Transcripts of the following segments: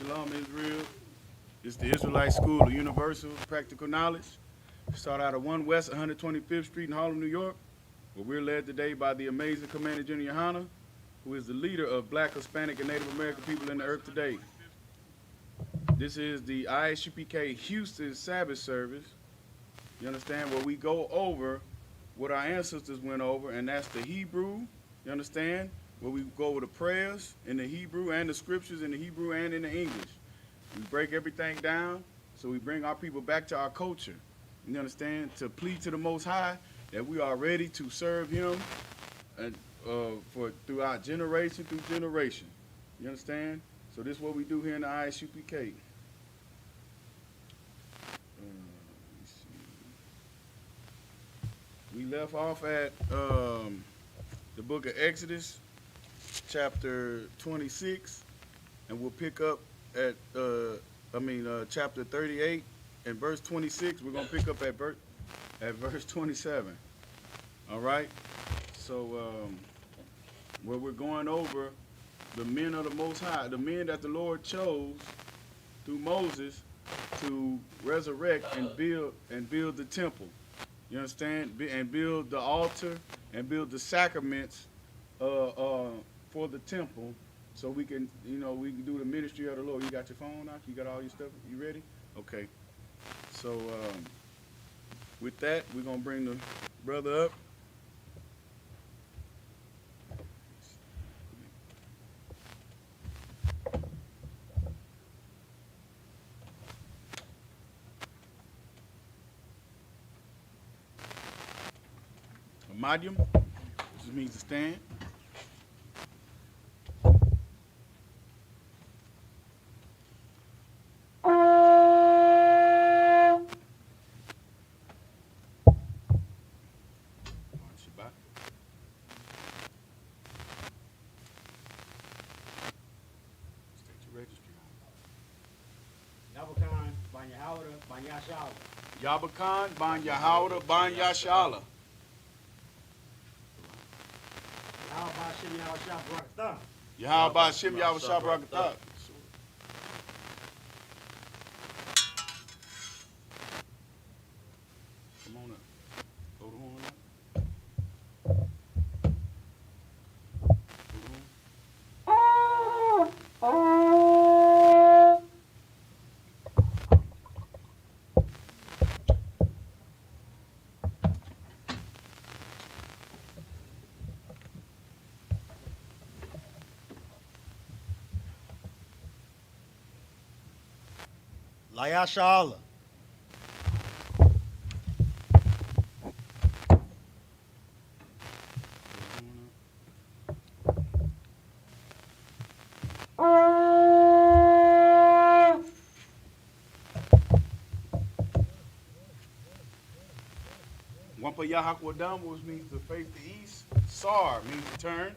Shalom, Israel. It's the Israelite School of Universal Practical Knowledge. We start out at 1 West 125th Street in Harlem, New York, where we're led today by the amazing Commander Junior Yohana, who is the leader of Black, Hispanic, and Native American people in the earth today. This is the Isupk Houston Sabbath service, you understand, where we go over what our ancestors went over, and that's the Hebrew, you understand, where we go over the prayers in the Hebrew and the scriptures in the Hebrew and in the English. We break everything down, so we bring our people back to our culture, you understand, to plead to the Most High that we are ready to serve Him and, throughout generation through generation. You understand? So this is what we do here in the Isupk. We left off at the book of Exodus, chapter 26, and we'll pick up at chapter 38 and verse 26. We're gonna pick up at verse 27. All right. So where we're going over the men of the Most High, the men that the Lord chose through Moses to resurrect and build the temple. You understand? And build the altar and build the sacraments for the temple, so we can do the ministry of the Lord. You got your phone out? You got all your stuff? You ready? Okay. So with that, we're gonna bring the brother up. Medium, which means to stand. Shabbat. State your registry. Yabakan, Ban Yahawda, Ban Yashala. Yabakan, Ban Yahawda, Ban Yashala. Yahweh Shem Yahweh Shabrakatah. Come on up. Go to horn up. Layashala. One for Yahakwadam, which means to face the east. Sar means to turn.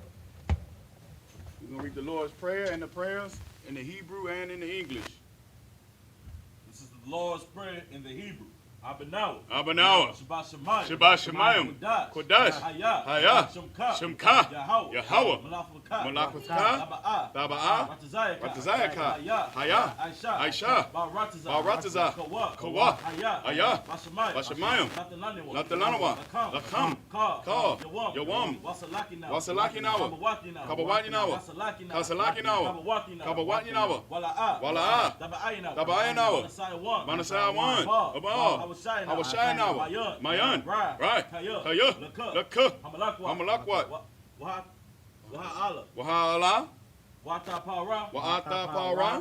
We're going to read the Lord's Prayer and the prayers in the Hebrew and in the English. This is the Lord's Prayer in the Hebrew. Abanawa. Shabbat Shemayim. Kodash. Hayah. Shemka. Yahweh. Malakwatka. Taba'ah. Ratazayaka. Hayah. Aisha. Barataza. Kawa. Hayah. Bashamayim. Latalanawa. Lakam. Ka. Yawam. Wasalakinawa. Kabawatinawa. Kasalakinawa. Kabawatinawa. Wala'ah. Taba'ayinawa. Manasaya one. Abal. I was shy now. Mayan. Right. Kaya. Laka. Hamalakwat. Wahala. Wa'ata Para. Wa'ata Para.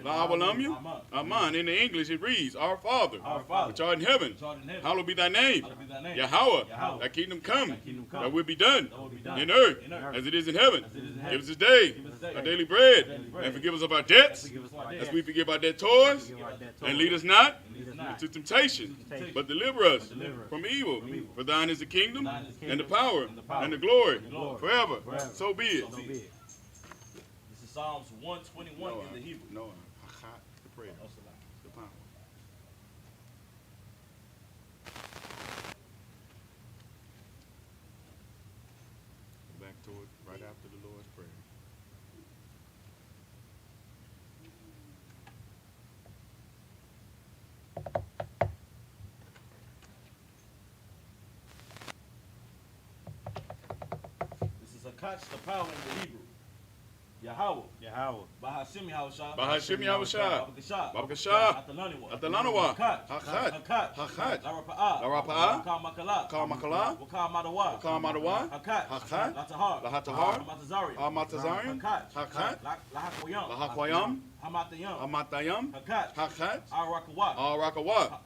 La'awalamya. Aman. In the English, it reads, Our Father, which art in heaven, hallowed be thy name. Yahweh, thy kingdom come, thy will be done in earth as it is in heaven. Give us this day our daily bread, and forgive us of our debts, as we forgive our debtors, and lead us not into temptation, but deliver us from evil. For thine is the kingdom, and the power, and the glory, forever. So be it. This is Psalms 121 in the Hebrew. No, the prayer. The power. Go back to it right after the Lord's Prayer. This is a catch the power in the Hebrew. Yahweh. Yahweh. Bahashim Yahushua. Bahashim Yahushua. Babakashah. Babakashah. Atalaniwa. Atalanawa. Hakat. Hakat. Hakat. Hakat. Larapa'a. Larapa'a. Kamakala. Kamakala. Wakamadawa. Kamadawa. Hakat. Hakat. Latahar. Lahatahar. Hamatazari. Hamatazarian. Hakat. Hakat. Lahakwayam. Lahakwayam. Hamatayam. Hamatayam. Hakat. Hakat. Arakawa. Arakawa.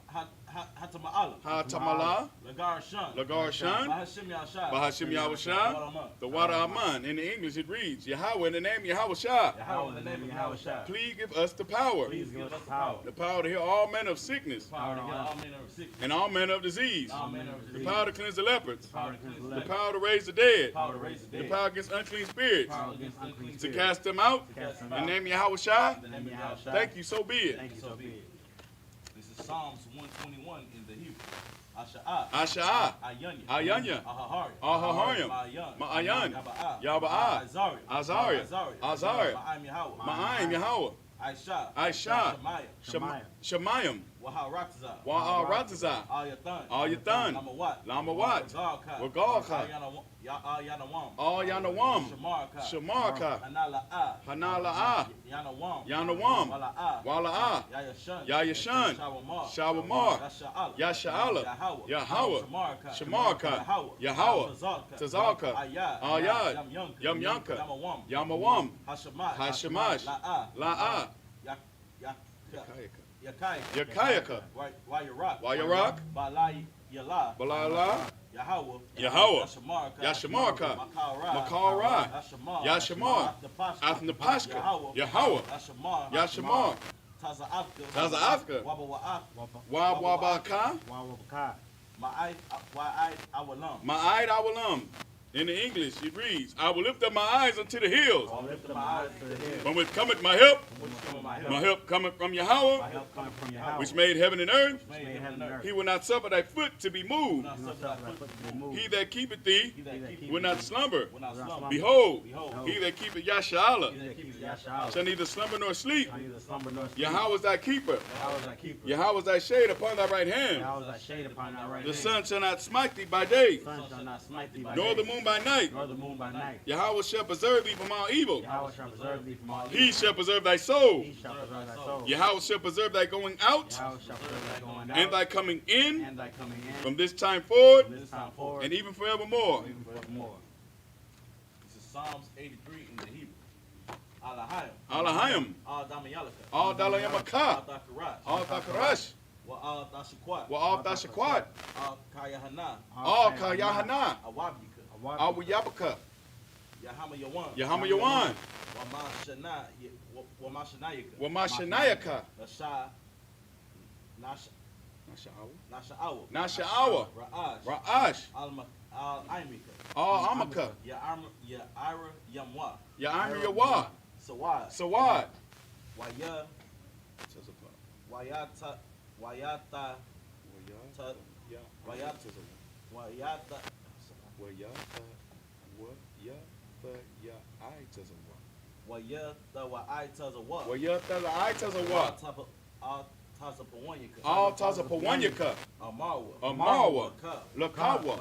Hatama'ala. Hatamala. Lagar Shan. Lagar Shan. Bahashim Yahushua. Bahashim Yahushua. The water Aman. In the English it reads, Yahweh in the name of Yahushua. Yahweh in the name of Yahushua. Please give us the power. Please give us the power. The power to heal all manner of sickness Power to heal all manner of sickness. and all manner of disease. All manner of The disease. power to cleanse the lepers. Power to cleanse the The leper. power to raise the dead. Power to raise the The dead. power against unclean spirits. Power against unclean To spirits. cast them out. Cast them In the out. name of Yahushua. In the name of Yahushua. Thank you, so be it. Thank you, so be it. This is Psalms 121 in the Hebrew. Asha'ah. Asha'ah. Ayanya. Ayanya. Ahahari. Ahahariam. Ma'ayan. Ma'ayan. Yaba'a. Yaba'a. Azariah. Azariah. Azariah. Ma'ayim Yahweh. Ma'ayim Yahweh. Aisha. Aisha. Shemaiah. Shemayim. Waharatazah. Wa'aratazah. Ayathan. Ayathan. Lamawat. Lamawat. Wagalka. Yanawam. All Yanawam. Shamarka. Shamarka. Hanala'a. Hanala'a. Yanawam. Yanawam. Wala'ah. Wala'ah. Yayashan. Yayashan. Shawamar. Shawamar. Yasha'ala. Yasha'ala. Yahweh. Yahweh. Shamarka. Shamarka. Yahweh. Tazarka. Ayad. Ayad. Yamyanka. Yamawam. Yamawam. Hashamash. Hashamash. La'ah. La'ah. Yakayaka. Yakayaka. Wayarak. Wayarak. Balai Yala. Balala. Yahweh. Yahweh. Yashamarka. Yashamarka. Makara. Makara. Yashamar. Yashamar. Athnapashka. Yahweh. Yashamar. Yashamar. Taza'afka. Taza'afka. Wabawa'af. Wabwabaka. Wawabaka. Wa'ai awalam. Ma'ayid awalam. In the English, it reads, I will lift up my eyes unto the hills. I lift up my eyes to the hill. From which cometh my help. Which cometh my help. My help cometh from Yahweh, My help coming from Yahweh. which made heaven and earth. Made heaven and earth. He will not suffer thy foot to be moved. Not He suffer will thy suffer thy foot foot to be moved. He that keepeth thee He that keepeth will not slumber. will not slumber. Behold, Behold. he that keepeth Yasha'ala He that keepeth Yasha'ala. shall neither slumber nor sleep. Shall neither slumber nor sleep. Yahweh is thy keeper. Yahweh is thy keeper. Yahweh is thy shade upon thy right hand. Yahweh is thy shade upon thy right The hand. sun shall not smite thee by day, The sun shall not smite thee by nor day, the moon by night. nor the moon by night. Yahweh shall preserve thee from all evil. Yahweh shall preserve thee from all evil. He shall preserve thy soul. He shall preserve thy soul. Yahweh shall preserve thy going out Yahweh shall preserve thy going out and thy coming in and thy coming in from this time forward from this time forward and even forevermore. even forevermore. This is Psalms 83 in the Hebrew. Alahayim. Alahayim. Al Damayalaka. Al Dalayamaka. Thakarash. Al Thakarash. Wa Al Tashakwat. Wa al Tashakwat. Al Kayahana. Al Kayahana. Awabika. Al Wiyabaka. Yahama Yawan. Yahama Yawan. Wa Mashanayaka. Wa Mashanayaka. Nasha. Nasha'awa. Nasha'awa. Ra'ash. Ra'ash. Al Aimika. Al Amaka. Ya'ira Yamwa. Ya'amir Yawa. Sawad. Sawad. Waya. Wayata. Wayata. Wayata. Wayata. Wayata. Wa'aitazawa. Tazapawanyaka. Al Tazapawanyaka. Amarwa. Amarwa. Lakawa. Lakawa.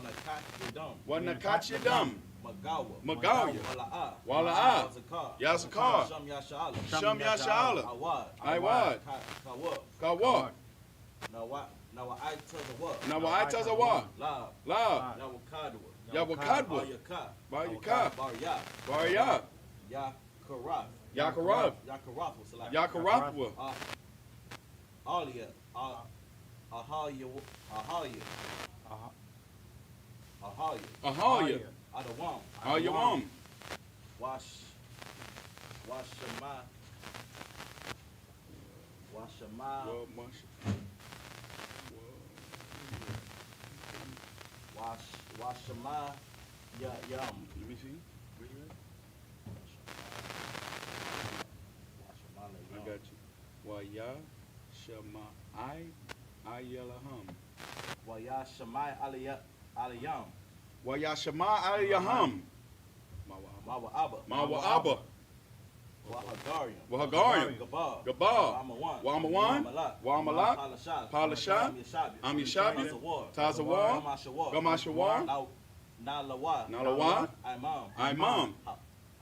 Wanakachidam. Wanakachidam. Magawa. Magawa. Wala'ah. Wala'ah. Yazakar. Yazakar. Sham Yasha'ala. Sham Yasha'ala. Awad. Iwad. Kawa. Kawa. Nawa'aitazawa. Nawa'aitazawa. Lab. Lab. Nawakadwa. Yawakadwa. Baryaka. Baryaka. Barya. Barya. Yakarath. Yakarath. Yakarath was like Yakarathwa. Alia. Ahalia. Ahalia. Ahalia. Ahaya. Adawam. Ayawam. Washama. Washama. Yam. Let me see. I got you. Waya Shamai Ayalaham. Wayashamai Aliyam. Waya Shama Ayaham. Mawa Abba. Mawa Abba. Wahagarium. Gabar, Gabar. Wamawan, Wamalak, Palashat. Palashat, Amyashabia, Tazawar, Gamashawar, Nalawa, Nalawa, Imam,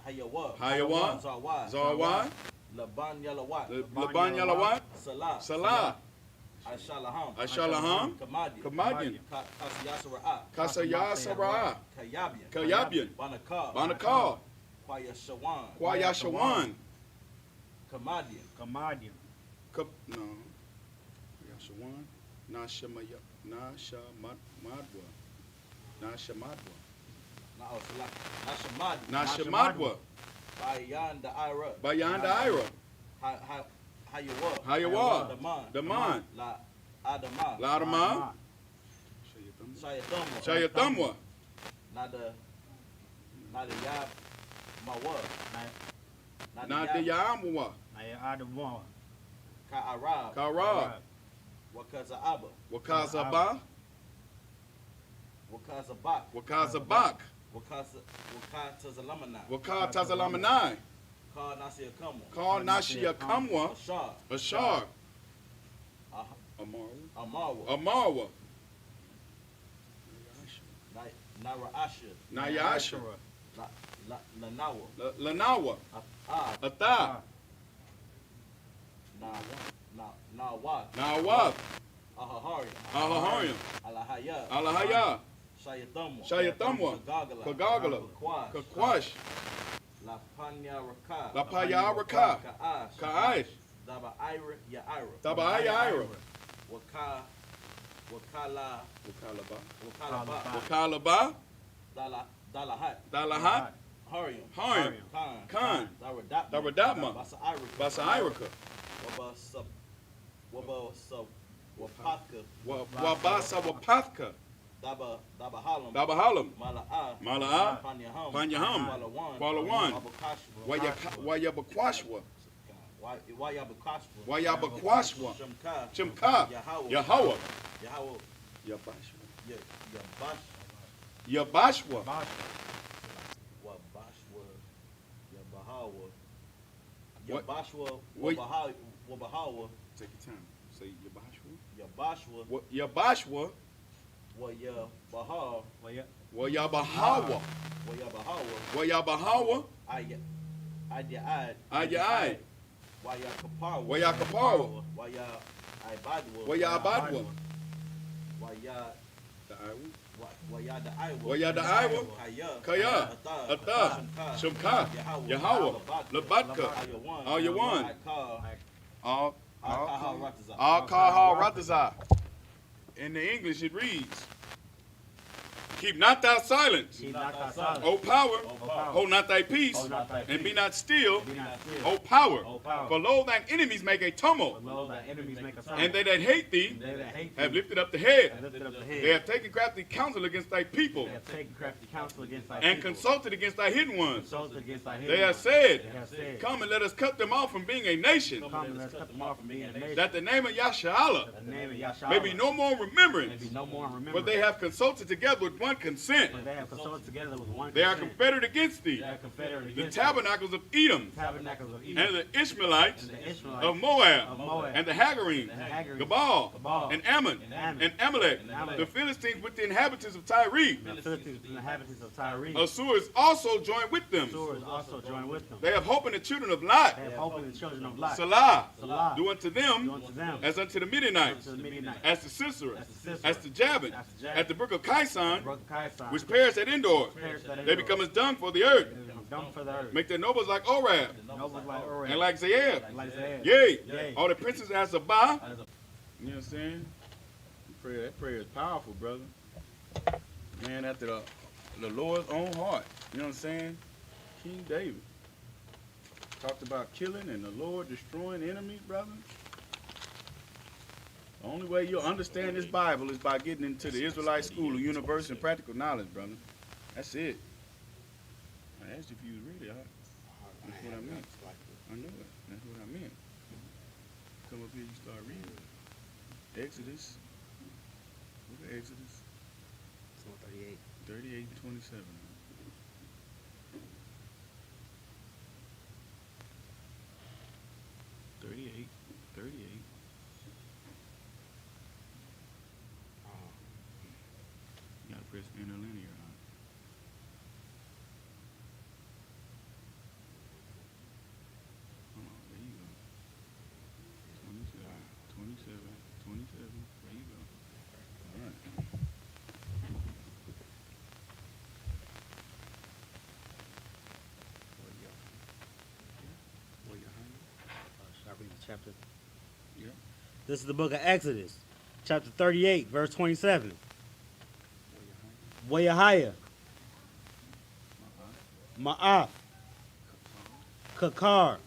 Hayawa, Zawad, Laban Yalawat, Laban Yalawat, Salah, Salah, Ashalaham, Ashalaham, Kamadian, Kasayasara, Kayabian, Kayabian, Banakar, Kwayashawan, Kamadian, no, Kwayashawan, Nashamadwa, Nashamadwa, Bayan the Ira, Hayawa, Daman, Adama, Ladama, Shayathamwa, Nada Yab Mawa, Nadiyamwa, Ka'arab, Kara, Wakaza Abba, Wakazaba, Wakazabak, Wakazabak, Wakatazalamana, Wakatazalamani, Ka Nasir Kamwa, Kar Nashia Kamwa, Ashar, Ashar, Amarwa, Amarwa, Nara Asher, Nayasha, Lanawa, Lanawa, Ah, Atha, Nawad, Nawab, Ahahariam, Ahahariam, Alahaya, Alahaya, Shayathamwa, Kagala, Kagala, Kakwash, La Panya Raka, La Paya Raka, Ka'ash, Kaish, Daba Ira, Yaira, Tabaaya, Wakala, Wakalaba, Wakalaba, Wakalaba, Dalahat, Dalahat, Hariam, Hariam, Khan, Daradapma, Basa Irika, Wapaka, Wabasa Wapathka, Dabahalam, Dabahalam, Mala'a, Mala'a, Panyaham, Kwalawan, Wayabakwashwa, Wayabakwashwa, Chimka, Yahweh, Yabashwa, Wabahawa, take your time, say Yabashwa, Yabashwa, Yabashwa, Wayabahawa, Wayabahawa, Wayabahawa, Ayad, Wayakapawa, Wayakapawa, Wayabadwa, Wayabadwa, Wayada Iwa, Kaya, Atha, Shumka, Yahweh, Labatka, Ayawan, Al-Kahal Ratazah. In the English it reads, keep not thy silence, O power, hold not thy peace, and be not still, O power. For lo, thine enemies make a tumult, and they that hate thee have lifted up the head. They have taken crafty counsel against thy people, and consulted against thy hidden ones. They have said, come and let us cut them off from being a nation, that the name of Yasharallah may be no more remembrance. For they have consulted together with one consent. They are confederate against thee. The tabernacles of Edom, and the Ishmaelites of Moab, and the Hagarim, Gabal, and Ammon, and Amalek, the Philistines with the inhabitants of Tyre. Assur is also joined with them. They have hope in the children of Lot. Salah, do unto them as unto the Midianites, as to Sisera, as to Jabin, at the brook of Kison, which perished at Endor. They become as dung for the earth. Make their nobles like Orab, and like Zaeb. Yea, all the princes as Zabah. You know what I'm saying? That prayer is powerful, brother. Man, after the Lord's own heart. You know what I'm saying? King David talked about killing and the Lord destroying enemies, brother. The only way you'll understand this Bible is by getting into the Israelite School of Universal and Practical Knowledge, brother. That's it. I asked you if you was ready. That's what I meant. I know it. That's what I meant. Come up here, you start reading. Exodus. Look at Exodus. 38 and 27. interlinear. Hold on, there you go. 27, 27. There you go. All right. Where you Should I read the chapter? Yeah. This is the book of Exodus, chapter 38, verse 27. Wayahaya, Ma'af, Kakar,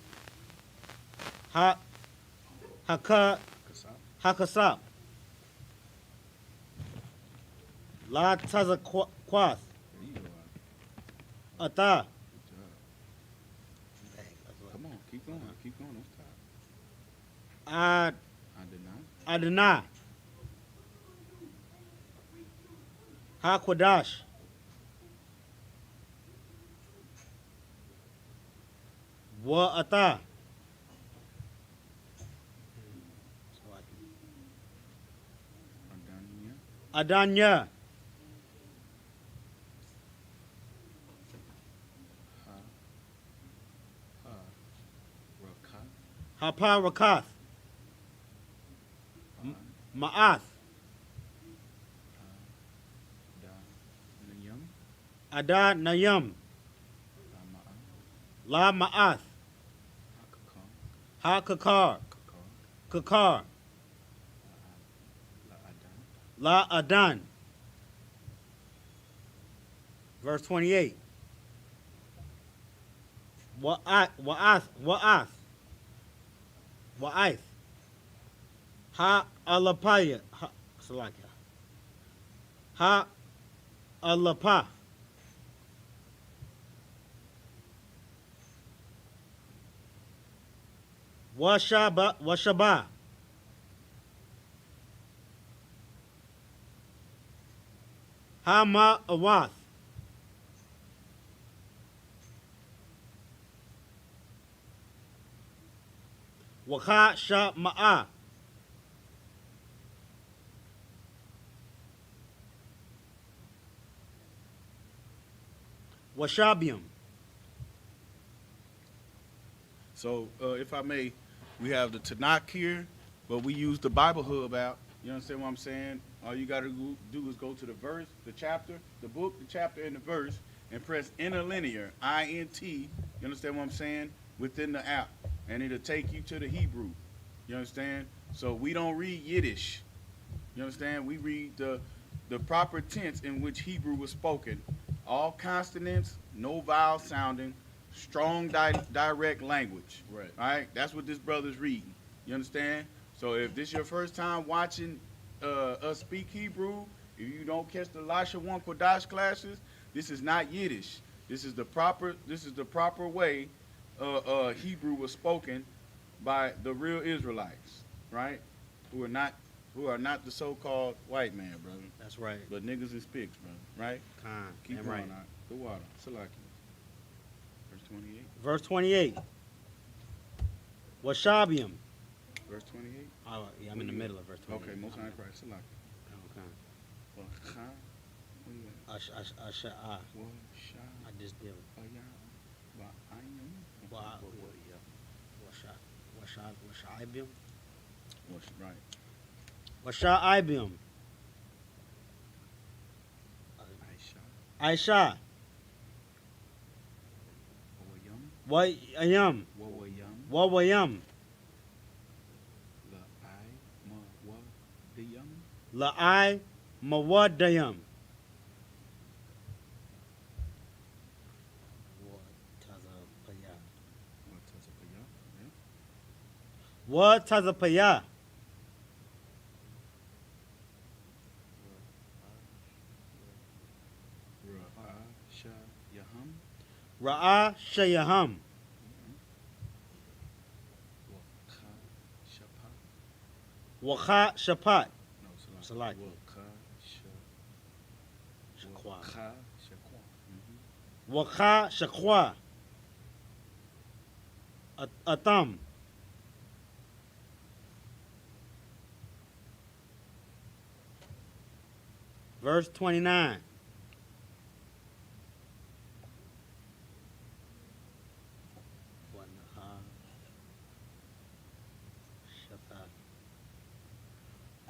Haka, Hakasap, La Tazakwath, There you go. Ata. Good job. Come on, keep going. Keep going. Don't stop. Ad I did not. Adonai, Hakwadash, Wa'ata. Adania. Adanya, Raka. Haparakath, Ma'ath, Nayam. Adanayam, La Ma'ath, Hakakam. Hakakar, Kakar, La Adan. La Adan. Verse 28. Wa'ath. Ha alapaya. Salakia. Ha alapa. Washaba. Ha ma'awath. Waka sha ma'a. Washabium. So, if I may, we have the Tanakh here, but we use the Bible Hub out. You understand what I'm saying? All you got to do is go to the verse, the chapter, the book, the chapter, and the verse, and press interlinear, I-N-T, you understand what I'm saying, within the app, and it'll take you to the Hebrew. You understand? So we don't read Yiddish. You understand? We read the proper tense in which Hebrew was spoken. All consonants, no vowel sounding, strong direct language. Right. All right? That's what this brother's reading. You understand? So if this your first time watching us speak Hebrew, if you don't catch the Lasha 1 Kodash classes, this is not Yiddish. This is the proper way Hebrew was spoken by the real Israelites, right? Who are not the so-called white man, brother. That's right. But niggas and spics, brother, right? Khan. Keep Damn going right. out. The water. Salaki. Verse 28. Verse 28. Washabium. Verse 28. Oh, yeah, I'm in the middle of verse 28. Okay, Most High Christ. Salaki. Okay. Wacha. What do you got? Washa. Washa. I just did it. Baya. Ba'ayim. Washabium. Right. Washabium. Aisha. Aisha. Wawayam. Wayam. Wawayam. Wawayam. La'ai. Mawadiyam. La'ai mawadayam. Watazapaya. Yeah. Watazapaya. Ra'asha Yaham. Ra'a shayaham. Waka Shapa. Wacha shapat. No, Salaki. Waka Shakwa. Waka Shakwa. Wacha shakwa. Atam. Verse 29.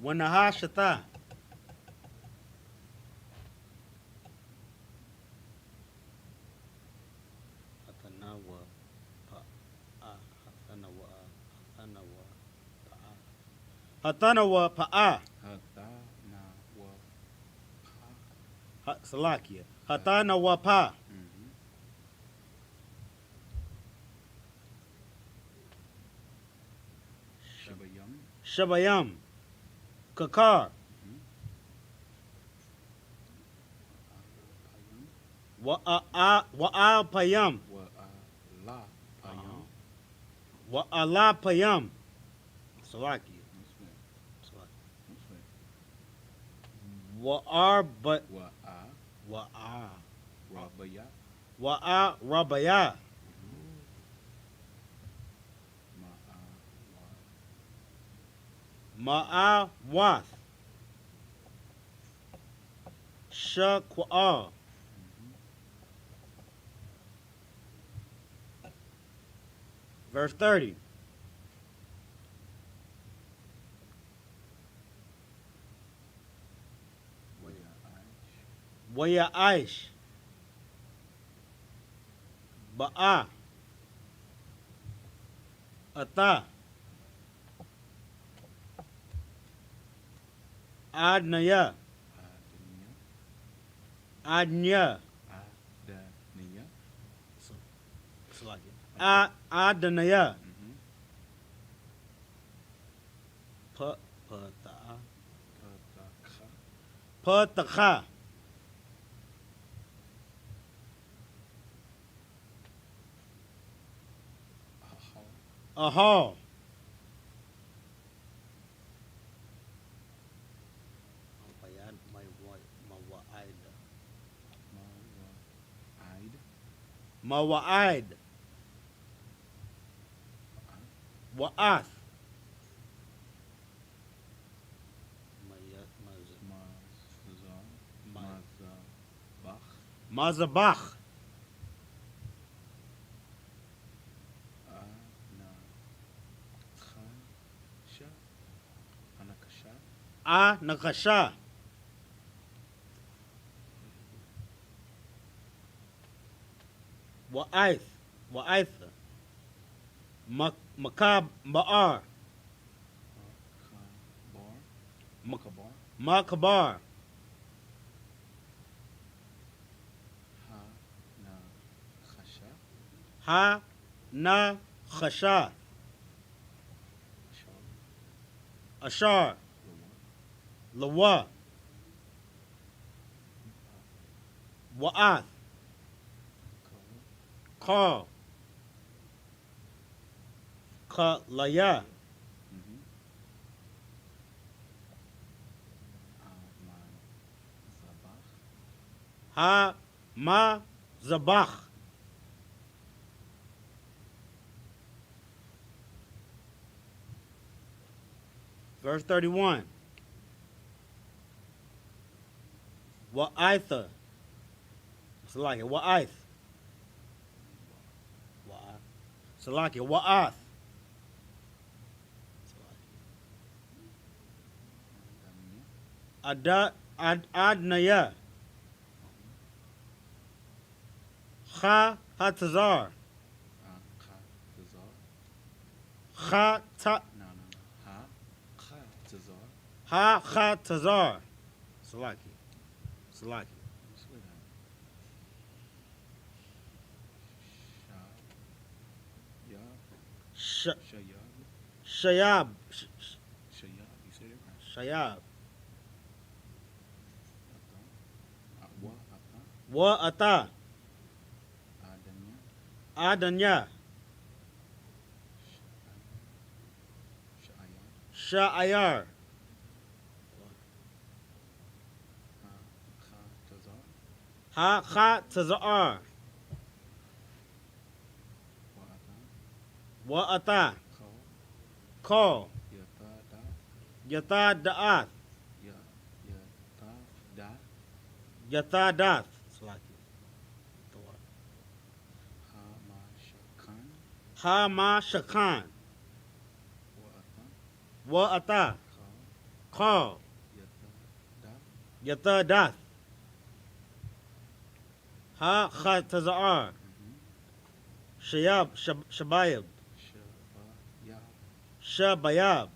Wanahashata. Hatanawa pa'a. Hatanawa pa'a. Salakia. Hatanawa pa. Shabayam. Kakar. Wa'al payam. Wa'ala payam. Salakia. Wa'ar but wa'a. Wa'a rabaya. Ma'a wath. Shaqa'a. Verse 30. Waya Aish. Ba'a. Ata. Adnaya. Adnya. Adnaya. Patakha. Aha. Mawa'id. Wa'ath. Mazabach. Nakasha. Wa'aith. Wa'aitha. Makab Ba'ar. Makabar. Ha na khasha. Ashar. Lawa. Wa'ath. Ka. Laya. Ha ma zabach. Verse 31. Wa'aitha. Salakia. Wa'aith. Salakia. Wa'ath. Adnaya. Hatazar. Hatazar. Salaki. Shayab. Shayab. Wa'ata. Adanya. Sha'ayar. Tazar. Wa'ata. Call. Yata da'ath. Yata dath. Ha ma shakan. Wa'ata. Call. Yatadath. Ha Khatazar. Shabayab. Shabayab.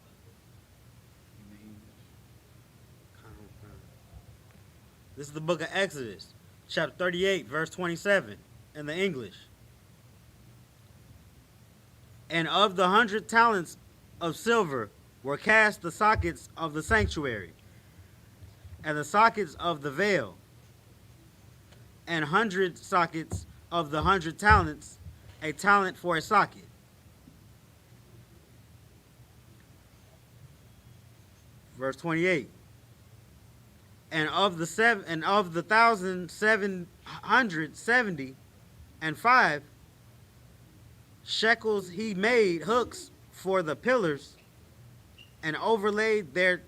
This is the book of Exodus, chapter 38, verse 27, in the English. And of the 100 talents of silver were cast the sockets of the sanctuary, and the sockets of the veil, and 100 sockets of the 100 talents, a talent for a socket. Verse 28. And of the 1,775 shekels he made hooks for the pillars, and overlaid their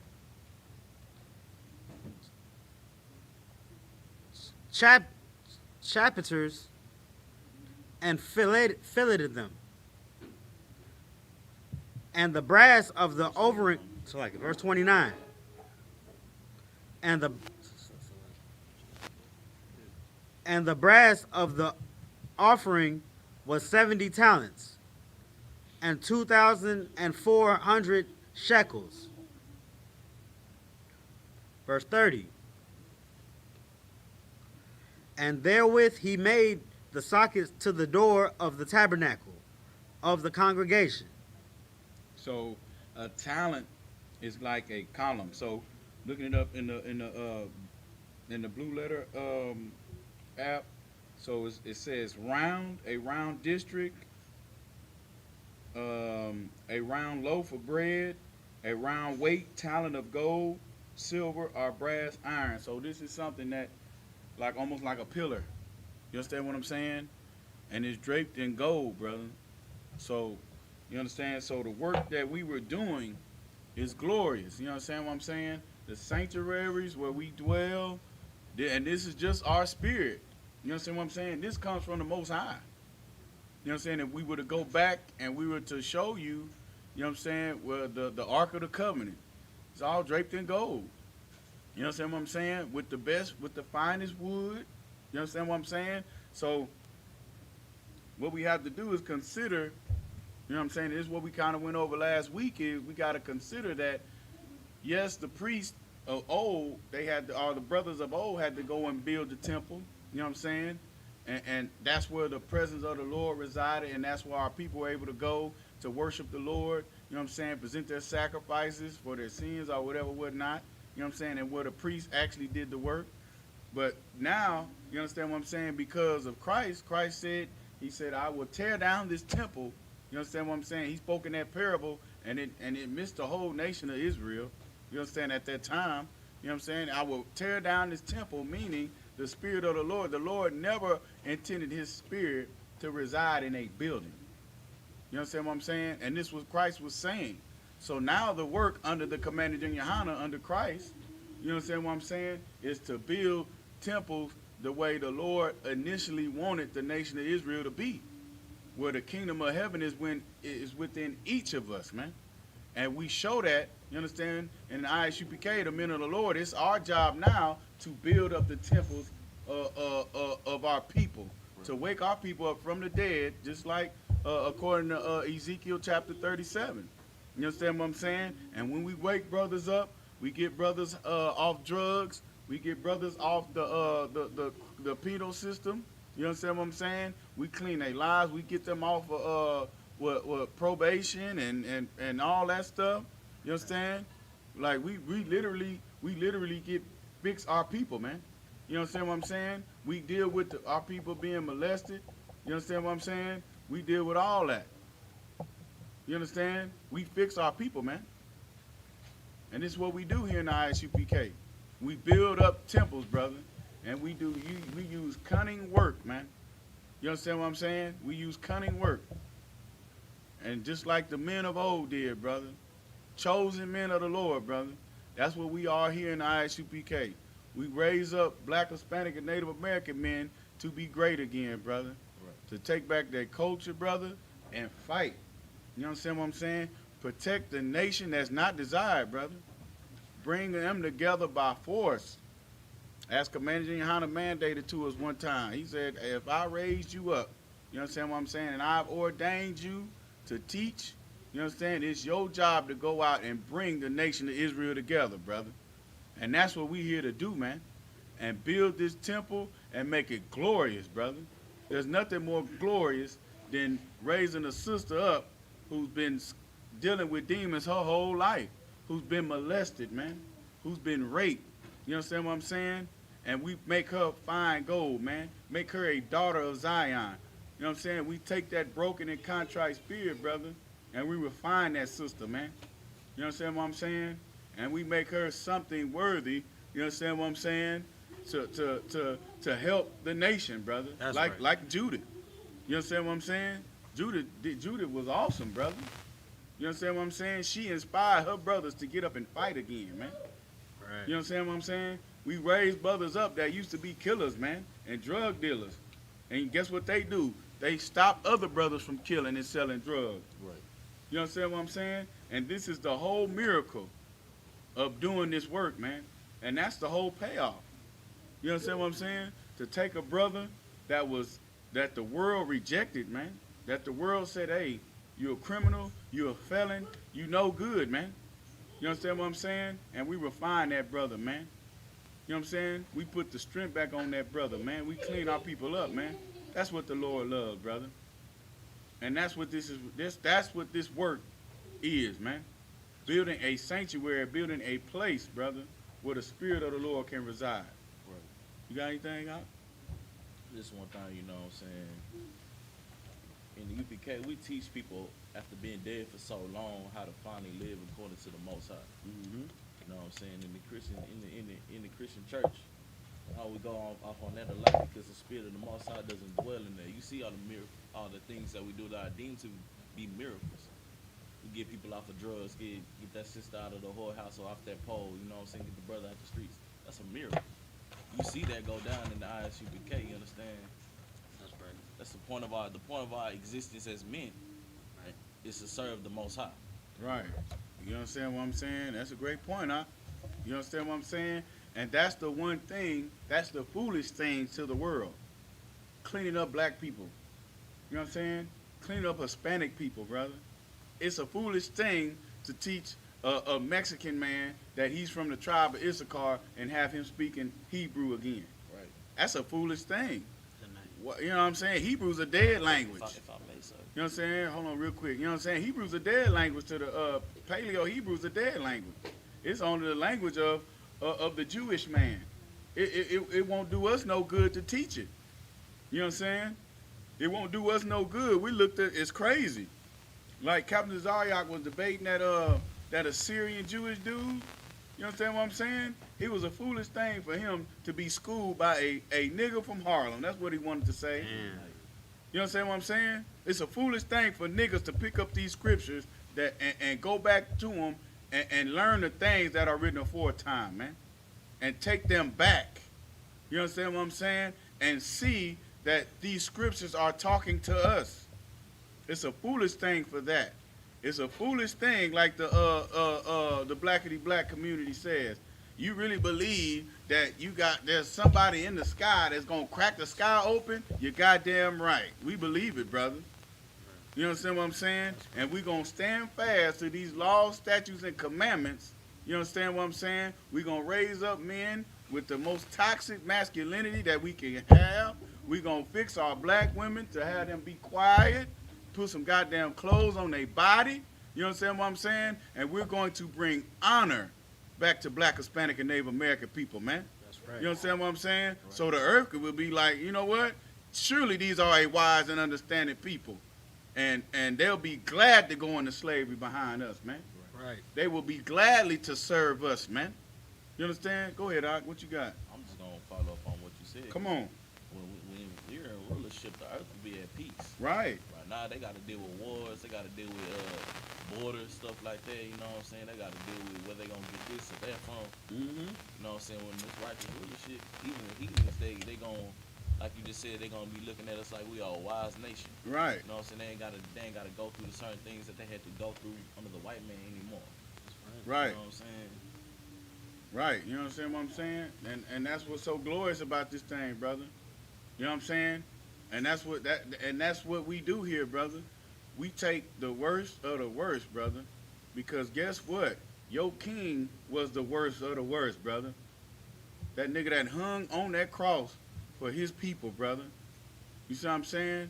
chapiters, and filleted them. And the brass of the overing, so like verse 29. And the brass of the offering was 70 talents, and 2,400 shekels. Verse 30. And therewith he made the sockets to the door of the tabernacle of the congregation. So a talent is like a column. So looking it up in the blue letter app, so it says round, a round district, a round loaf of bread, a round weight, talent of gold, silver, or brass, iron. So this is something that like almost like a pillar. You understand what I'm saying? And it's draped in gold, brother. So you understand? So the work that we were doing is glorious. You understand what I'm saying? The sanctuaries where we dwell, and this is just our spirit. You understand what I'm saying? This comes from the Most High. You know what I'm saying? If we were to go back and we were to show you, you know what I'm saying, well, the Ark of the Covenant, it's all draped in gold. You understand what I'm saying? With the best, with the finest wood. You understand what I'm saying? So what we have to do is consider, you know what I'm saying, this is what we kind of went over last week, is we got to consider that, yes, the priests of old, they had to, or the brothers of old had to go and build the temple. You know what I'm saying? And that's where the presence of the Lord resided, and that's where our people were able to go to worship the Lord, you know what I'm saying, present their sacrifices for their sins or whatever, whatnot, you know what I'm saying, and where the priests actually did the work. But now, you understand what I'm saying, because of Christ, Christ said, he said, I will tear down this temple. You understand what I'm saying? He spoke in that parable, and it missed the whole nation of Israel. You understand, at that time, you know what I'm saying? I will tear down this temple, meaning the Spirit of the Lord. The Lord never intended his Spirit to reside in a building. You understand what I'm saying? And this was Christ was saying. So now the work under the commanding Yohana, under Christ, you understand what I'm saying, is to build temples the way the Lord initially wanted the nation of Israel to be, where the kingdom of heaven is within each of us, man. And we show that, you understand, in the Isupk, the men of the Lord. It's our job now to build up the temples of our people, to wake our people up from the dead, just like according to Ezekiel chapter 37. You understand what I'm saying? And when we wake brothers up, we get brothers off drugs, we get brothers off the penal system. You understand what I'm saying? We clean their lives, we get them off of probation and all that stuff. You understand? Like we literally fix our people, man. You understand what I'm saying? We deal with our people being molested. You understand what I'm saying? We deal with all that. You understand? We fix our people, man. And this is what we do here in the Isupk. We build up temples, brother, and we use cunning work, man. You understand what I'm saying? We use cunning work. And just like the men of old did, brother, chosen men of the Lord, brother, that's what we are here in the Isupk. We raise up Black, Hispanic, and Native American men to be great again, brother, to take back their culture, brother, and fight. You understand what I'm saying? Protect the nation that's not desired, brother. bring them together by force. As Commander Junior Hunter mandated to us one time. He said, if I raised you up, you understand what I'm saying, and I've ordained you to teach, you understand, it's your job to go out and bring the nation of Israel together, brother. And that's what we here to do, man. And build this temple and make it glorious, brother. There's nothing more glorious than raising a sister up who's been dealing with demons her whole life, who's been molested, man, who's been raped. You understand what I'm saying? And we make her fine gold, man. Make her a daughter of Zion. You know what I'm saying? We take that broken and contrite spirit, brother, and we refine that sister, man. You understand what I'm saying? And we make her something worthy, you understand what I'm saying, to help the nation, brother. That's like right. like Judith. You understand what I'm saying? Judith was awesome, brother. You understand what I'm saying? She inspired her brothers to get up and fight again, man. Right. You understand what I'm saying? We raised brothers up that used to be killers, man, and drug dealers. And guess what they do? They stop other brothers from killing and selling drugs. Right. You understand what I'm saying? And this is the whole miracle of doing this work, man. And that's the whole payoff. You understand what I'm saying? To take a brother that the world rejected, man. That the world said, hey, you're a criminal, you're a felon, you no good, man. You understand what I'm saying? And we refine that brother, man. You know what I'm saying? We put the strength back on that brother, man. We clean our people up, man. That's what the Lord loves, brother. And that's what this is. That's what this work is, man. Building a sanctuary, building a place, brother, where the Spirit of the Lord can reside. Right. You got anything out? Just one thing, you know what I'm saying? In the UPK, we teach people after being dead for so long how to finally live according to the Most High. Mm-hmm. You know what I'm saying? In the Christian church, how we go off on that a lot because the Spirit of the Most High doesn't dwell in there. You see all the things that we do that are deemed to be miracles. We get people off of drugs, get that sister out of the whorehouse or off that pole. You know what I'm saying? Get the brother out the streets. That's a miracle. You see that go down in the ISUPK. You understand? That's right. That's the point of our existence as men. Right. Is to serve the Most High. Right. You understand what I'm saying? That's a great point, huh? You understand what I'm saying? And that's the one thing, that's the foolish thing to the world. Cleaning up black people. You know what I'm saying? Cleaning up Hispanic people, brother. It's a foolish thing to teach a Mexican man that he's from the tribe of Isupk and have him speaking Hebrew again. Right. That's a foolish thing. Tonight. You know what I'm saying? Hebrew's a dead language. If I may say. You know what I'm saying? Hold on real quick. You know what I'm saying? Hebrew's a dead language to the Paleo Hebrew's a dead language. It's only the language of the Jewish man. It won't do us no good to teach it. You know what I'm saying? It won't do us no good. We looked at it's crazy. Like Captain Zaryak was debating that Assyrian Jewish dude. You understand what I'm saying? It was a foolish thing for him to be schooled by a nigga from Harlem. That's what he wanted to say. Man. You understand what I'm saying? It's a foolish thing for niggas to pick up these scriptures and go back to them and learn the things that are written aforetime, man. And take them back. You understand what I'm saying? And see that these scriptures are talking to us. It's a foolish thing for that. It's a foolish thing, like the blackity black community says. You really believe that there's somebody in the sky that's gonna crack the sky open? You're goddamn right. We believe it, brother. You understand what I'm saying? And we're gonna stand fast to these laws, statutes, and commandments. You understand what I'm saying? We're gonna raise up men with the most toxic masculinity that we can have. We're gonna fix our black women to have them be quiet, put some goddamn clothes on their body. You understand what I'm saying? And we're going to bring honor back to black, Hispanic, and Native American people, man. That's right. You understand what I'm saying? Right. So the earth will be like, you know what? Surely these are a wise and understanding people. And they'll be glad to go into slavery behind us, man. Right. They will be gladly to serve us, man. You understand? Go ahead, Doc. What you got? I'm just gonna follow up on what you said. Come on. When we're in rulership, the earth will be at peace. Right. Right now, they got to deal with wars. They got to deal with borders, stuff like that. You know what I'm saying? They got to deal with where they gonna get this or that from. Mm-hmm. You know what I'm saying? When this righteous rulership, even with heathens, they gonna, like you just said, they gonna be looking at us like we are a wise nation. Right. You know what I'm saying? They ain't gotta go through the certain things that they had to go through under the white man anymore. Right. You know what I'm saying? Right. You understand what I'm saying? And that's what's so glorious about this thing, brother. You know what I'm saying? And that's what we do here, brother. We take the worst of the worst, brother. Because guess what? Your king was the worst of the worst, brother. That nigga that hung on that cross for his people, brother. You see what I'm saying?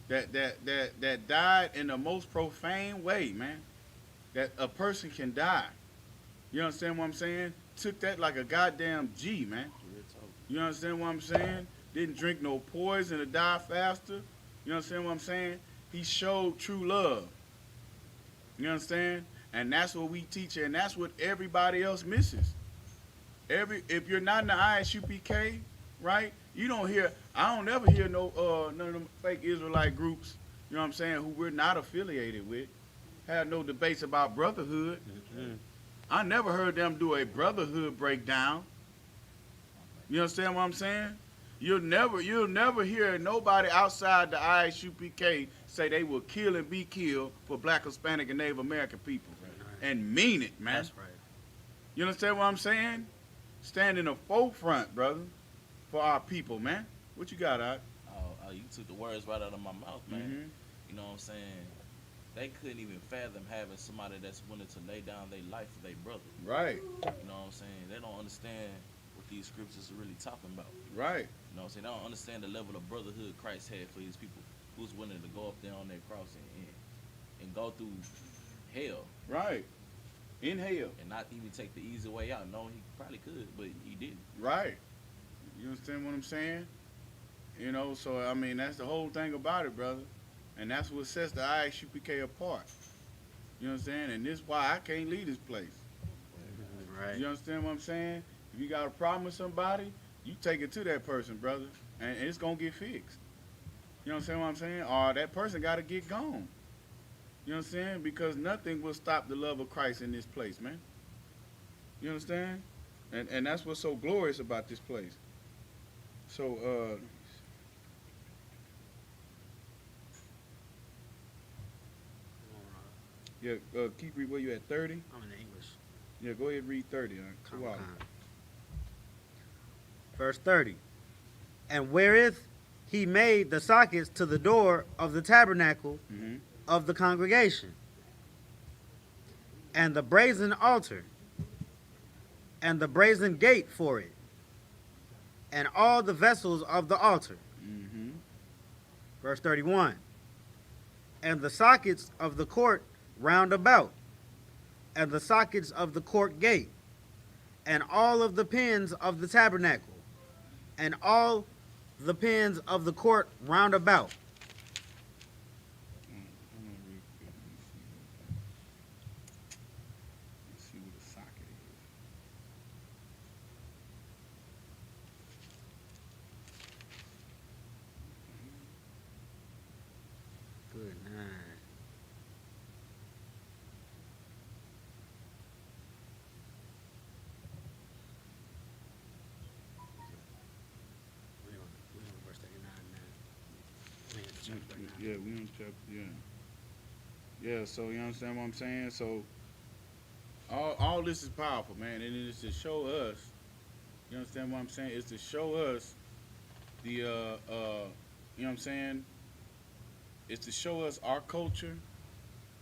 That died in the most profane way, man. That a person can die. You understand what I'm saying? Took that like a goddamn G, man. Real talk. You understand what I'm saying? Didn't drink no poison to die faster. You understand what I'm saying? He showed true love. You understand? And that's what we teach, and that's what everybody else misses. If you're not in the ISUPK, right? You don't hear. I don't ever hear none of them fake Israelite groups. You know what I'm saying? Who we're not affiliated with. Have no debates about brotherhood. Mm-hmm. I never heard them do a brotherhood breakdown. You understand what I'm saying? You'll never hear nobody outside the ISUPK say they will kill and be killed for Black, Hispanic, and Native American people, and mean it, man. That's right. You understand what I'm saying? Stand in the forefront, brother, for our people, man. What you got, Art? Oh, you took the words right out of my mouth, man. Mm-hmm. You know what I'm saying? They couldn't even fathom having somebody that's willing to lay down their life for their brother. Right, You know what I'm saying? They don't understand what these scriptures are really talking about. right, You know what I'm saying? They don't understand the level of brotherhood Christ had for his people, who's willing to go up there on that cross and go through hell right. Inhale. and not even take the easy way out. No, he probably could, but he didn't. Right. You understand what I'm saying? You know, so I mean that's the whole thing about it, brother. And that's what sets the ISUPK apart. You understand? And this is why I can't leave this place. Right. You understand what I'm saying? If you got a problem with somebody, you take it to that person, brother, and it's gonna get fixed. You understand what I'm saying? Or that person gotta get gone. You understand? Because nothing will stop the love of Christ in this place, man. You understand? And that's what's so glorious about this place. So, yeah, keep read where you at 30? I'm in the English. Yeah, go ahead and read 30. Wow. Verse 30. And wherewith he made the sockets to the door of the tabernacle Mm-hmm. of the congregation, and the brazen altar, and the brazen gate for it, and all the vessels of the altar. Mm-hmm. Verse 31. And the sockets of the court round about, and the sockets of the court gate, and all of the pins of the tabernacle, and all the pins of the court round about. Let's see what the socket is. Good night. We on verse 39 now. We in chapter 39. Yeah, we on chapter, yeah. Yeah, so you understand what I'm saying? So all this is powerful, man, and it is to show us, you understand what I'm saying? It's to show us the you know what I'm saying? It's to show us our culture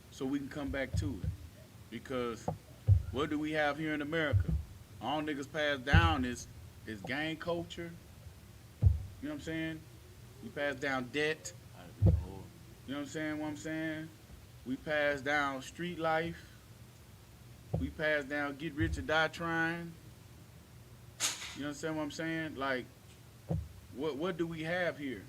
so we can come back to it. Because what do we have here in America? All niggas pass down is gang culture. You know what I'm saying? We pass down debt. You know what I'm saying? What I'm saying? We pass down street life. We pass down get rich or die trying. You understand what I'm saying? Like, what do we have here?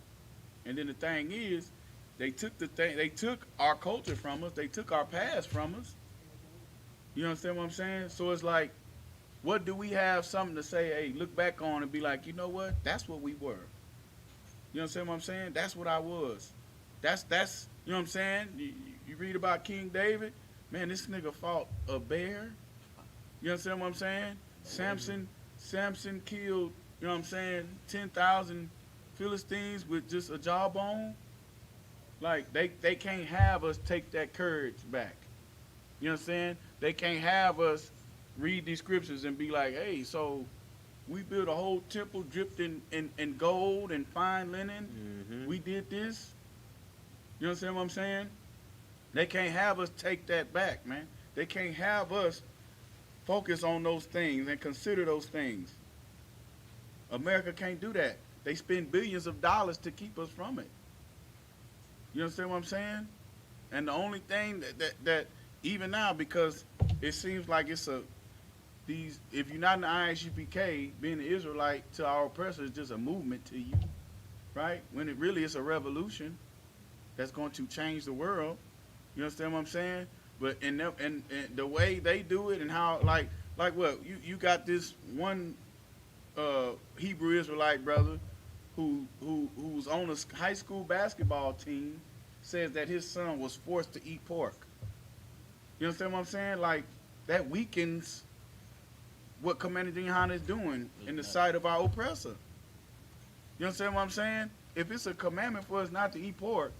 And then the thing is, they took our culture from us. They took our past from us. You understand what I'm saying? So it's like, what do we have something to say, hey, look back on and be like, you know what? That's what we were. You understand what I'm saying? That's what I was. That's you know what I'm saying? You read about King David, man, this nigga fought a bear. You understand what I'm saying? Samson killed, you know what I'm saying, 10,000 Philistines with just a jawbone. Like, they can't have us take that courage back. You know what I'm saying? They can't have us read these scriptures and be like, hey, so we built a whole temple dripped in gold and fine linen. Mm-hmm. We did this. You understand what I'm saying? They can't have us take that back, man. They can't have us focus on those things and consider those things. America can't do that. They spend billions of dollars to keep us from it. You understand what I'm saying? And the only thing that even now, because it seems like it's if you're not in the ISUPK, being an Israelite to our oppressor is just a movement to you, right? When it really is a revolution that's going to change the world. You understand what I'm saying? But in the way they do it and how like what you got this one Hebrew Israelite brother who's on a high school basketball team says that his son was forced to eat pork. You understand what I'm saying? Like that weakens what Commander Hana is doing in the sight of our oppressor. You understand what I'm saying? If it's a commandment for us not to eat pork,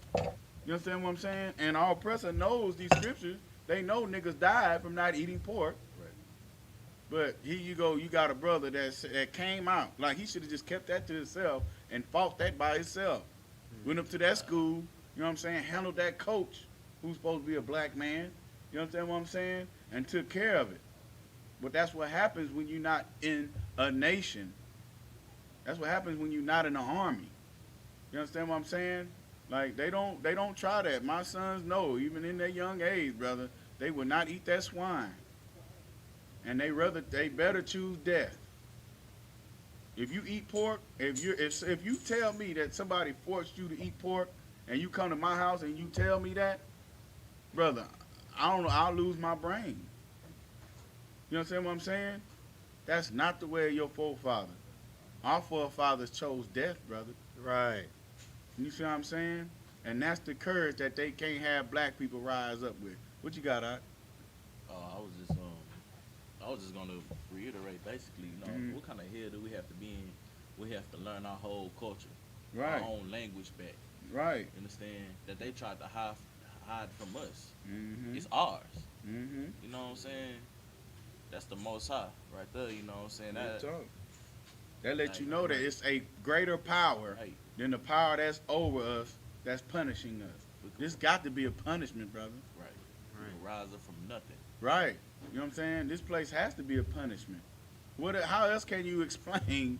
you understand what I'm saying? And our oppressor knows these scriptures. They know niggas died from not eating pork. Right. But here you go, you got a brother that came out. Like he should have just kept that to himself and fought that by himself. Went up to that school, you know what I'm saying, handled that coach who's supposed to be a black man, you understand what I'm saying? And took care of it. But that's what happens when you're not in a nation. That's what happens when you're not in the army. You understand what I'm saying? Like they don't try that. My sons know, even in their young age, brother, they will not eat that swine. And they better choose death. If you eat pork, if you tell me that somebody forced you to eat pork and you come to my house and you tell me that, brother, I don't know, I'll lose my brain. You understand what I'm saying? That's not the way of your forefathers. Our forefathers chose death, brother. Right. You see what I'm saying? And that's the courage that they can't have black people rise up with. What you got, Art? I was just gonna reiterate basically, what kind of hell do we have to be in? We have to learn our whole culture, Right. our own language back. Right. You understand? That they tried to hide from us. Mm-hmm. It's ours. Mm-hmm. You know what I'm saying? That's the Most High right there. You know what I'm saying? That let you know that it's a greater power Right. than the power that's over us, that's punishing us. This got to be a punishment, brother. Right. Right. We can rise up from nothing. Right. You know what I'm saying? This place has to be a punishment. How else can you explain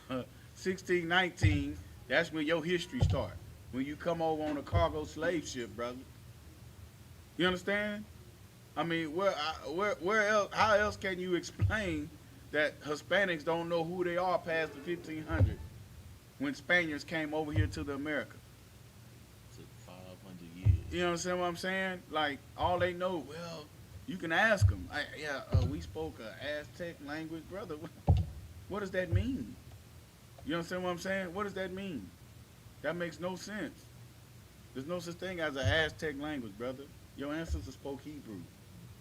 1619? That's where your history starts. When you come over on a cargo slave ship, brother. You understand? I mean, where else? How else can you explain that Hispanics don't know who they are past the 1500s when Spaniards came over here to the America? Took 500 years. You understand what I'm saying? Like all they know, well, you can ask them. We spoke a Aztec language, brother. What does that mean? You understand what I'm saying? What does that mean? That makes no sense. There's no such thing as an Aztec language, brother. Your ancestors spoke Hebrew,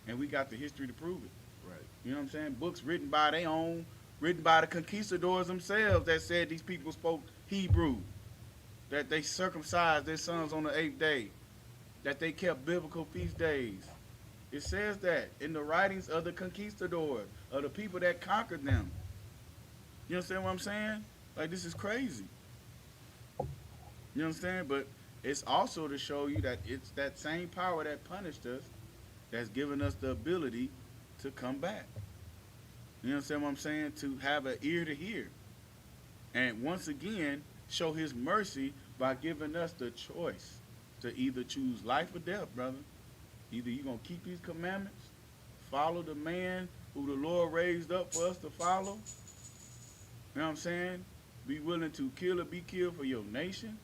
and we got the history to prove it. Right. You know what I'm saying? Books written by their own, written by the conquistadors themselves that said these people spoke Hebrew, that they circumcised their sons on the 8th day, that they kept biblical feast days. It says that in the writings of the conquistadors, of the people that conquered them. You understand what I'm saying? Like, this is crazy. You understand? But it's also to show you that it's that same power that punished us that's given us the ability to come back. You understand what I'm saying? To have an ear to hear. And once again, show his mercy by giving us the choice to either choose life or death, brother. Either you're going to keep these commandments, follow the man who the Lord raised up for us to follow. You know what I'm saying? Be willing to kill or be killed for your nation,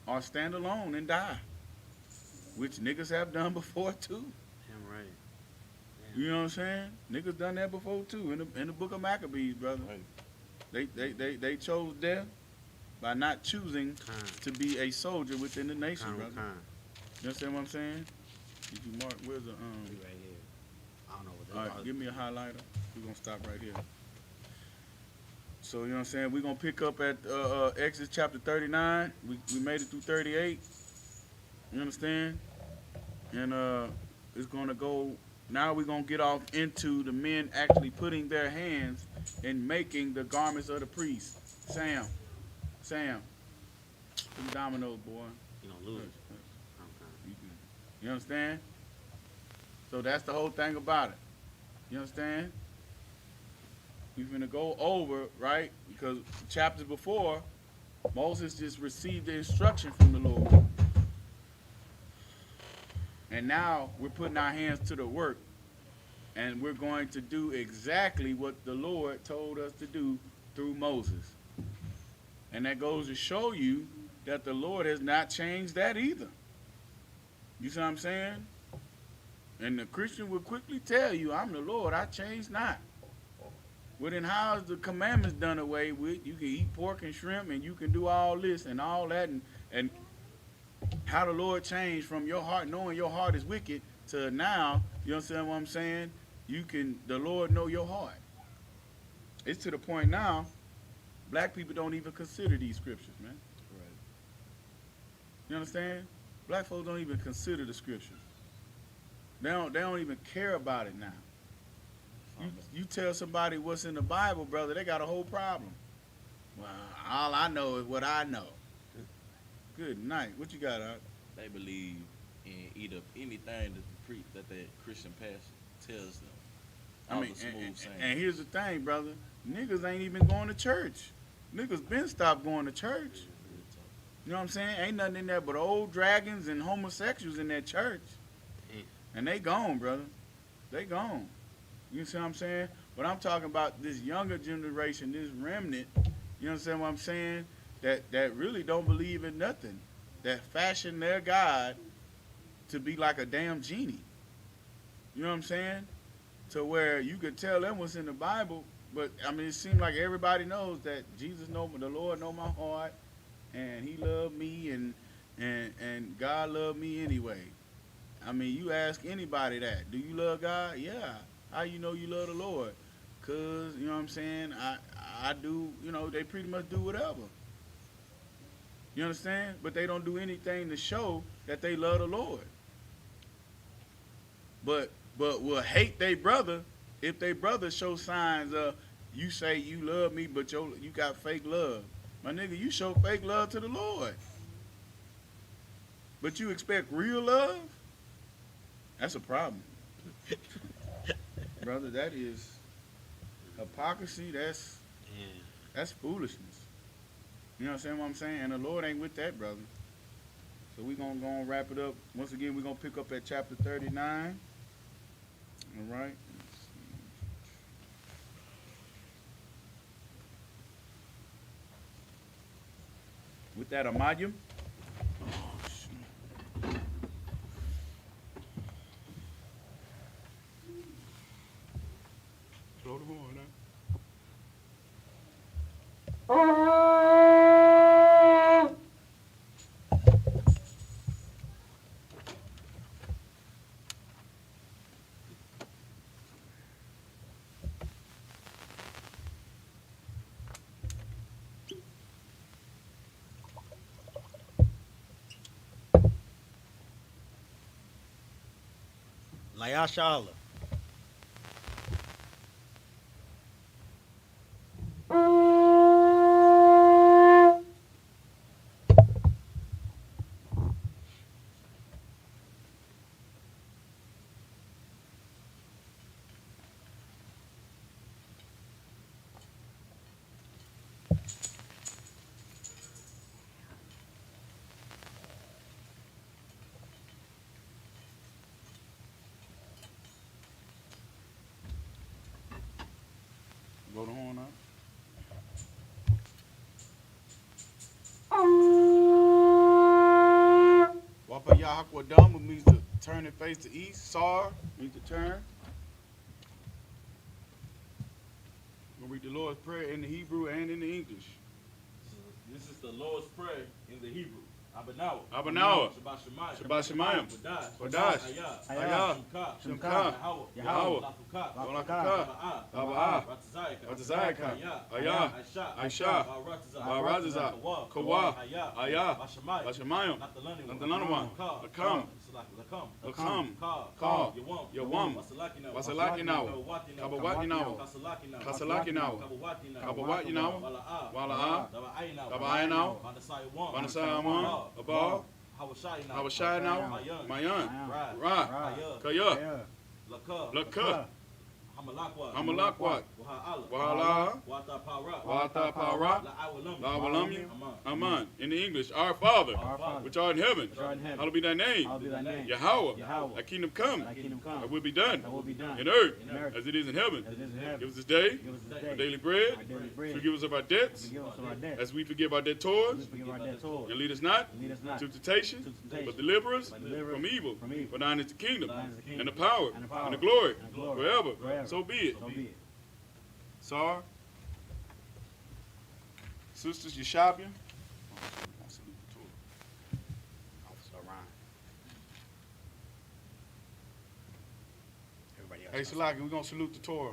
or stand alone and die, which niggas have done before too. Damn right. You know what I'm saying? Niggas done that before too in the book of Maccabees, brother. Right. They chose death by not choosing Time. to be a soldier within the nation, Time. brother. Time. You understand what I'm saying? Did you mark? Where's the He right here. I don't know what All that right, give me a highlighter. We're gonna stop right here. So you know what I'm saying? We're gonna pick up at Exodus chapter 39. We made it through 38. You understand? And it's gonna go Now we're going to get off into the men actually putting their hands in making the garments of the priest. Sam, them dominoes, boy. You gonna lose. You understand? So that's the whole thing about it. You understand? We're going to go over, right? Because chapters before, Moses just received the instruction from the Lord. And now we're putting our hands to the work. And we're going to do exactly what the Lord told us to do through Moses. And that goes to show you that the Lord has not changed that either. You see what I'm saying? And the Christian will quickly tell you, I'm the Lord, I change not. Well, then how is the commandments done away with? You can eat pork and shrimp, and you can do all this and all that, and how the Lord changed from your heart, knowing your heart is wicked, to now, you understand what I'm saying? The Lord know your heart. It's to the point now, black people don't even consider these scriptures, man. Right. You understand? Black folks don't even consider the scriptures. They don't even care about it now. You tell somebody what's in the Bible, brother, they got a whole problem. Well, all I know is what I know. Good night. What you got, Art? They believe in either anything that the Christian pastor tells them. I mean, and here's the thing, brother. Niggas ain't even going to church. Niggas been stopped going to church. You know what I'm saying? Ain't nothing in there but old dragons and homosexuals in that church. And they gone, brother. They gone. You see what I'm saying? But I'm talking about this younger generation, this remnant, you understand what I'm saying? That really don't believe in nothing. That fashion their God to be like a damn genie. You know what I'm saying? To where you could tell them what's in the Bible, but I mean, it seems like everybody knows that Jesus know, the Lord know my heart, and He loved me, and God loved me anyway. I mean, you ask anybody that, do you love God? Yeah. How you know you love the Lord? Cause you know what I'm saying. I do. You know, they pretty much do whatever. You understand? But they don't do anything to show that they love the Lord. But will hate their brother if their brother show signs of, you say you love me, but you got fake love. My nigga, you show fake love to the Lord. But you expect real love? That's a problem. Brother, that is hypocrisy. That's foolishness. You understand what I'm saying? And the Lord ain't with that, brother. So we're going to go and wrap it up. Once again, we're going to pick up at chapter 39. All right. With that, Amayim. Blow the horn now. Layasha Allah. Blow the horn out. Wapa Yahakwadama means to turn and face to east. Sar means to turn. We'll read the Lord's Prayer in the Hebrew and in the English. This is the Lord's Prayer in the Hebrew. Abanawa. Abanawa. Shabbat Shemayim. Shabbat Shemayim. Wadash. Wadash. Ayah. Ayah. Shimka. Shimka. Yahweh. Yahweh. Lakuka. Lakuka. Baba'a. Baba'a. Ratazayaka. Ratazayaka. Ayah. Ayah. Aisha. Aisha. Baratazah. Baratazah. Kawa. Ayah. Ayah. Bashamayim. Bashamayim. Nathalanawan. Lakam. Lakam. Ka. Yawam. Wasalakinawa. Kabawatinawa. Kasalakinawa. Kabawatinawa. Wala'a. Tabaayinawa. Vanasayawan. Abal. Hawashayinawa. Mayan. Ra. Kaya. Laka. Hamalakwat. Wahala. Wata Para. Lawalami. Aman. In the English, our Father, which art in heaven, hallowed be thy name. Yahweh. Thy kingdom come. Thy will be done. In earth as it is in heaven. Give us this day our daily bread. Forgive us of our debts as we forgive our debtors. And lead us not to temptation, but deliver us from evil. For thine is the kingdom and the power and the glory forever. So be it. Sar, sisters, Yeshabian. Hey, Salaki, we're going to salute the Torah.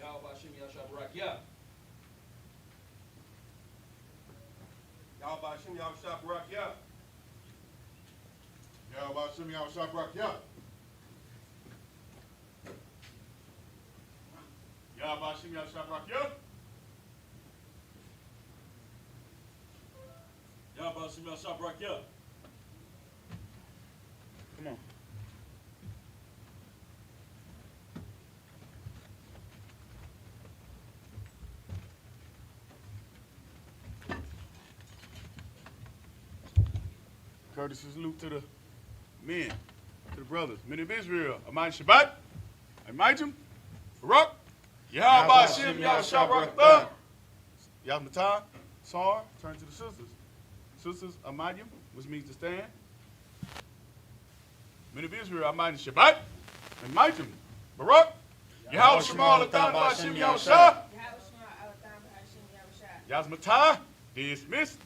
Yahweh Hashem Yahweh Barak Yah. Yahweh Hashem Yahweh Barak Yah. Yahweh Hashem Yahweh Barak Yah. Yahweh Hashem Yahweh Barak Yah. Come on. Courtesy salute to the men, to the brothers, men of Israel. Aman Shabbat, Amajim, Barak, Yahweh Hashem, Yahweh Barak, Yahweh Sar, turn to the sisters. Sisters, Amayim, which means to stand. Men of Israel, Aman Shabbat, Amajim, Barak, Yahweh Shemal Atam Hashem, Yahweh Shah, Yahweh Dismissed.